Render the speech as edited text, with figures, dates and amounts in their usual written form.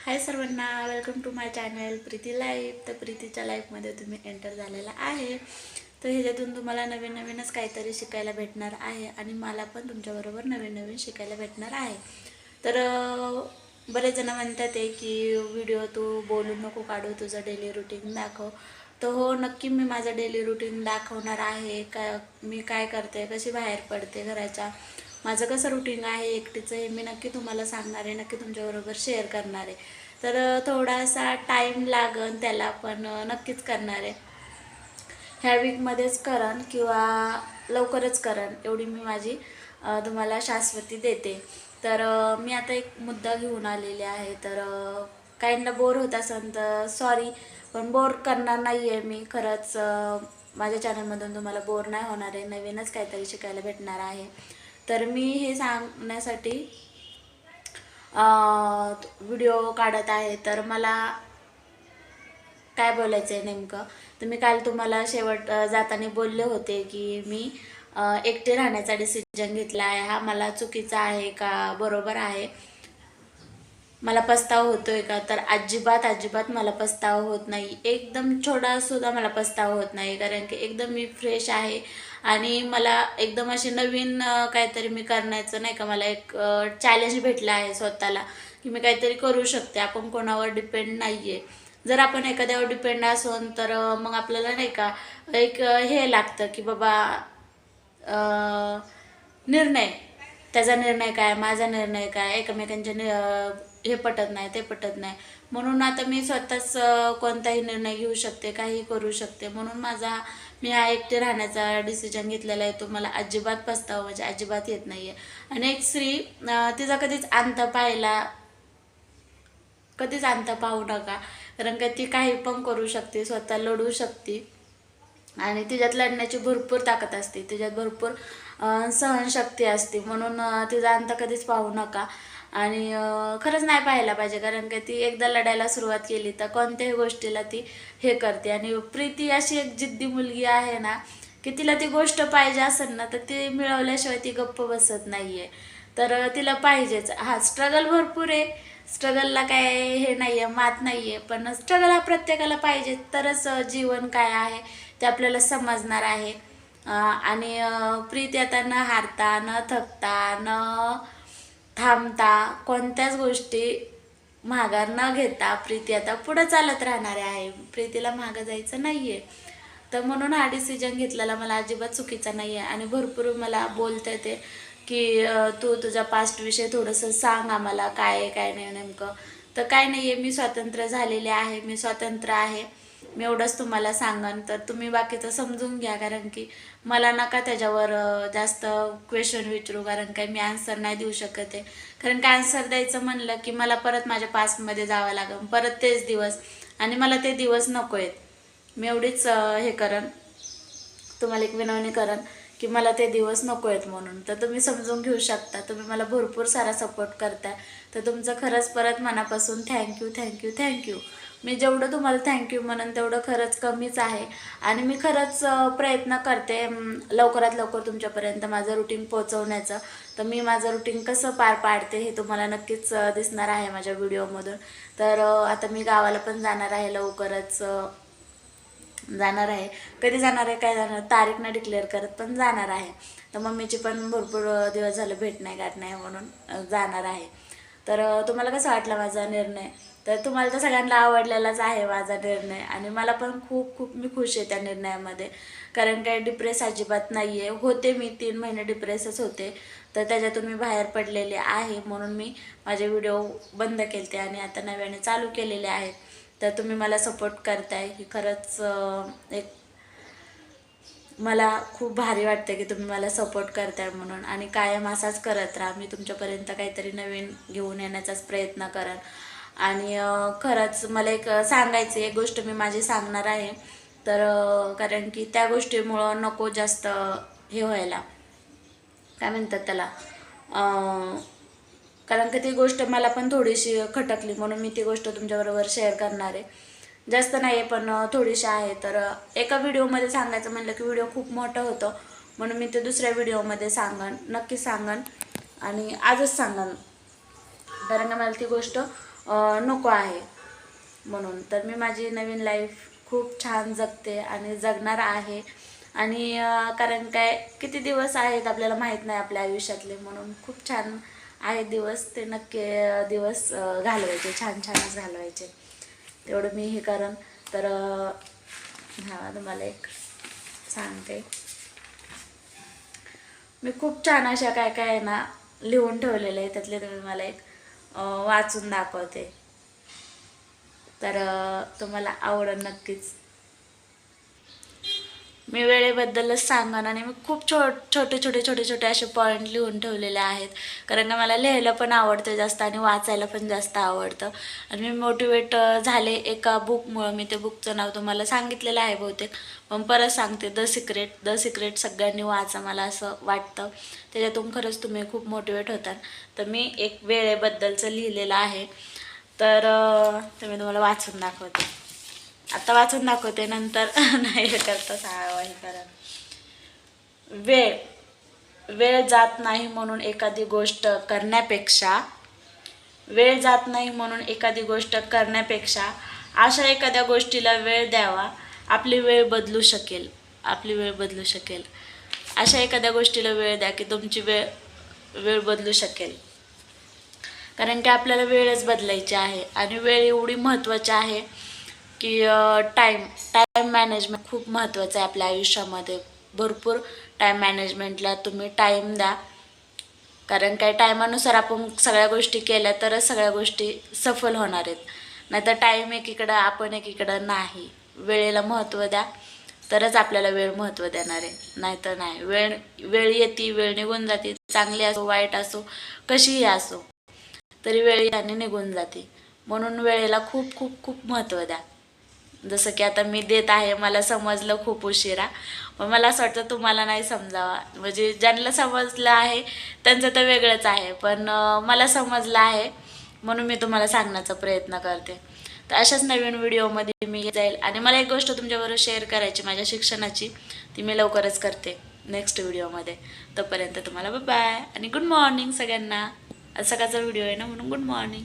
हाय सर्वांना, welcome to my channel Preeti life. तर प्रीतीच्या लाईफमध्ये तुम्ही एंटर झालेला आहे. तर ह्याच्यातून तुम्हाला नवीन नवीनच काहीतरी शिकायला भेटणार आहे आणि मला पण तुमच्याबरोबर नवीन नवीन शिकायला भेटणार आहे. तर बरेच जण म्हणतात आहे की व्हिडिओ तू बोलू नको काढू, तुझं डेली रुटीन दाखव. तर हो, नक्की मी माझं डेली रुटीन दाखवणार आहे. मी काय करते, कशी बाहेर पडते घराच्या, माझं कसं रुटीन आहे एकटीचं, हे मी नक्की तुम्हाला सांगणार आहे, नक्की तुमच्याबरोबर शेअर करणार आहे. तर थोडासा टाईम लागन त्याला, पण नक्कीच करणार आहे. ह्या वीकमध्येच करन किंवा लवकरच करन, एवढी मी माझी तुम्हाला शाश्वती देते. तर मी आता एक मुद्दा घेऊन आलेले आहे. तर काहींना बोर होत असेल तर सॉरी, पण बोर करणार नाही आहे मी. खरंच माझ्या चॅनलमधून तुम्हाला बोर नाही होणार आहे, नवीनच काहीतरी शिकायला भेटणार आहे. तर मी हे सांगण्यासाठी व्हिडिओ काढत आहे. तर मला काय बोलायचं आहे नेमकं, तर मी काल तुम्हाला शेवट जाताना बोलले होते की मी एकटे राहण्याचा डिसिजन घेतला आहे. हा मला चुकीचा आहे का बरोबर आहे, मला पस्तावा होतोय का? तर अजिबात अजिबात मला पस्तावा होत नाही, एकदम छोटासुद्धा मला पस्तावा होत नाही. कारण की एकदम मी फ्रेश आहे आणि मला एकदम असे नवीन काहीतरी मी करण्याचं, नाही का, मला एक चॅलेंज भेटलं आहे स्वतःला की मी काहीतरी करू शकते. आपण कोणावर डिपेंड नाही आहे. जर आपण एखाद्यावर डिपेंड असून तर मग आपल्याला, नाही का, एक हे लागतं की बाबा निर्णय, त्याचा निर्णय काय, माझा निर्णय काय, एकमेकांचे हे पटत नाही, ते पटत नाही. म्हणून आता मी स्वतःच कोणताही निर्णय घेऊ शकते, काही करू शकते. म्हणून मी हा एकटे राहण्याचा डिसिजन घेतलेला आहे. तो मला अजिबात पस्तावा म्हणजे अजिबात येत नाही आहे. आणि एक स्त्री तिचा कधीच अंत पाहू नका. कारण का ती काही पण करू शकते, स्वतः लढू शकते आणि तिच्यात लढण्याची भरपूर ताकद असते, तिच्यात भरपूर सहनशक्ती असते. म्हणून तिचा अंत कधीच पाहू नका. आणि खरंच नाही पाहायला पाहिजे, कारण का ती एकदा लढायला सुरुवात केली तर कोणत्याही गोष्टीला ती हे करते. आणि प्रीती अशी एक जिद्दी मुलगी आहे ना, की तिला ती गोष्ट पाहिजे असेल ना तर ती मिळवल्याशिवाय ती गप्प बसत नाही आहे. तर तिला पाहिजेच. हा, स्ट्रगल भरपूर आहे, स्ट्रगलला काय हे नाही आहे, मात नाही आहे, पण स्ट्रगल हा प्रत्येकाला पाहिजे. तरच जीवन काय आहे ते आपल्याला समजणार आहे. आणि प्रीती आता न हारता, न थकता, न थांबता, कोणत्याच गोष्टी माघार न घेता प्रीती आता पुढं चालत राहणारे आहे. प्रीतीला मागं जायचं नाही आहे. तर म्हणून हा डिसिजन घेतलेला मला अजिबात चुकीचा नाही आहे. आणि भरपूर मला बोलते ते की तू तुझ्या पास्टविषयी थोडंसं सांग आम्हाला, काय आहे काय नाही नेमकं. तर काय नाही आहे, मी स्वतंत्र झालेले आहे, मी स्वतंत्र आहे, मी एवढंच तुम्हाला सांगन. तर तुम्ही बाकीचं समजून घ्या, कारण की मला नका त्याच्यावर जास्त क्वेश्चन विचारू, कारण काही मी आन्सर नाही देऊ शकत आहे. कारण का आन्सर द्यायचं म्हणलं की मला परत माझ्या पास्टमध्ये जावं लागेल, परत तेच दिवस, आणि मला ते दिवस नको आहेत. मी एवढीच हे करन, तुम्हाला एक विनवणी करन की मला ते दिवस नको आहेत म्हणून. तर तुम्ही समजून घेऊ शकता. तुम्ही मला भरपूर सारा सपोर्ट करताय, तर तुमचं खरंच परत मनापासून थँक्यू थँक्यू थँक्यू. मी जेवढं तुम्हाला थँक्यू म्हणून तेवढं खरंच कमीच आहे. आणि मी खरंच प्रयत्न करते लवकरात लवकर तुमच्यापर्यंत माझं रुटीन पोहोचवण्याचं. तर मी माझं रुटीन कसं पार पाडते हे तुम्हाला नक्कीच दिसणार आहे माझ्या व्हिडिओमधून. तर आता मी गावाला पण जाणार आहे, लवकरच जाणार आहे. कधी जाणार आहे काय जाणार तारीख नाही डिक्लेअर करत, पण जाणार आहे. तर मम्मीची पण भरपूर दिवस झालं भेट नाही गाठ नाही, म्हणून जाणार आहे. तर तुम्हाला कसं वाटला माझा निर्णय? तर तुम्हाला तर सगळ्यांना आवडलेलाच आहे माझा निर्णय, आणि मला पण खूप खूप मी खुश आहे त्या निर्णयामध्ये. कारण काय डिप्रेस अजिबात नाही आहे. होते मी 3 महिने डिप्रेसच होते, तर त्याच्यातून मी बाहेर पडलेले आहे. म्हणून मी माझे व्हिडिओ बंद केले आणि आता नव्याने चालू केलेले आहेत. तर तुम्ही मला सपोर्ट करताय ही खरंच एक मला खूप भारी वाटतं की तुम्ही मला सपोर्ट करताय म्हणून. आणि कायम असाच करत राहा, मी तुमच्यापर्यंत काहीतरी नवीन घेऊन येण्याचाच प्रयत्न करेन. आणि खरंच मला एक सांगायचं, एक गोष्ट मी माझी सांगणार आहे. तर कारण की त्या गोष्टीमुळं नको जास्त हे व्हायला, काय म्हणतात त्याला, कारण की ती गोष्ट मला पण थोडीशी खटकली, म्हणून मी ती गोष्ट तुमच्याबरोबर शेअर करणार आहे. जास्त नाही आहे पण थोडीशी आहे. तर एका व्हिडिओमध्ये सांगायचं म्हणलं की व्हिडिओ खूप मोठं होतं, म्हणून मी ते दुसऱ्या व्हिडिओमध्ये नक्की सांगन, आणि आजच सांगन कारण का मला ती गोष्ट नको आहे म्हणून. तर मी माझी नवीन लाईफ खूप छान जगते आणि जगणार आहे. आणि कारण काय किती दिवस आहेत आपल्याला माहीत नाही आपल्या आयुष्यातले, म्हणून खूप छान आहेत दिवस, ते नक्की दिवस घालवायचे, छान छानच घालवायचे, तेवढं मी हे करण. तर हां तुम्हाला एक सांगते, मी खूप छान अशा काय काय आहे ना लिहून ठेवलेलं आहे, त्यातले तुम्ही मला एक वाचून दाखवते. तर तुम्हाला आवडेल नक्कीच. मी वेळेबद्दलच सांगन आणि मी खूप छोटे छोटे छोटे छोटे असे पॉईंट लिहून ठेवलेले आहेत, कारण का मला लिहायला पण आवडतं जास्त आणि वाचायला पण जास्त आवडतं. आणि मी मोटिवेट झाले एका बुकमुळं. मी ते बुकचं नाव तुम्हाला सांगितलेलं आहे बहुतेक, पण परत सांगते, द सिक्रेट सगळ्यांनी वाचा, मला असं वाटतं. त्याच्यातून खरंच तुम्ही खूप मोटिवेट होतात. तर मी एक वेळेबद्दलचं लिहिलेलं आहे, तर ते मी तुम्हाला वाचून दाखवते. आता वाचून दाखवते, नंतर नाही हे करता हे करा. वेळ जात नाही म्हणून एखादी गोष्ट करण्यापेक्षा अशा एखाद्या गोष्टीला वेळ द्यावा. आपली वेळ बदलू शकेल. अशा एखाद्या गोष्टीला वेळ द्या की तुमची वेळ बदलू शकेल. कारण की आपल्याला वेळच बदलायची आहे आणि वेळ एवढी महत्त्वाची आहे की टाईम मॅनेजमेंट खूप महत्त्वाचं आहे आपल्या आयुष्यामध्ये. भरपूर टाईम मॅनेजमेंटला तुम्ही टाईम द्या, कारण काय टायमानुसार आपण सगळ्या गोष्टी केल्या तरच सगळ्या गोष्टी सफल होणार आहेत. नाहीतर टाईम एकीकडं आपण एकीकडं नाही. वेळेला महत्त्व द्या तरच आपल्याला वेळ महत्त्व देणार आहे, नाहीतर नाही. वेळ येते, वेळ निघून जाते, चांगली असो वाईट असो कशीही असो तरी वेळ याने निघून जाते. म्हणून वेळेला खूप खूप खूप महत्त्व द्या. जसं की आता मी देत आहे, मला समजलं खूप उशिरा, पण मला असं वाटतं तुम्हाला नाही समजावा. म्हणजे ज्यांना समजलं आहे त्यांचं तर वेगळंच आहे, पण मला समजलं आहे म्हणून मी तुम्हाला सांगण्याचा प्रयत्न करते. तर अशाच नवीन व्हिडिओमध्ये मी जाईल. आणि मला एक गोष्ट तुमच्याबरोबर शेअर करायची माझ्या शिक्षणाची, ती मी लवकरच करते नेक्स्ट व्हिडिओमध्ये. तोपर्यंत तुम्हाला बाय बाय आणि गुड मॉर्निंग सगळ्यांना. आज सकाळचा व्हिडिओ आहे ना म्हणून गुड मॉर्निंग.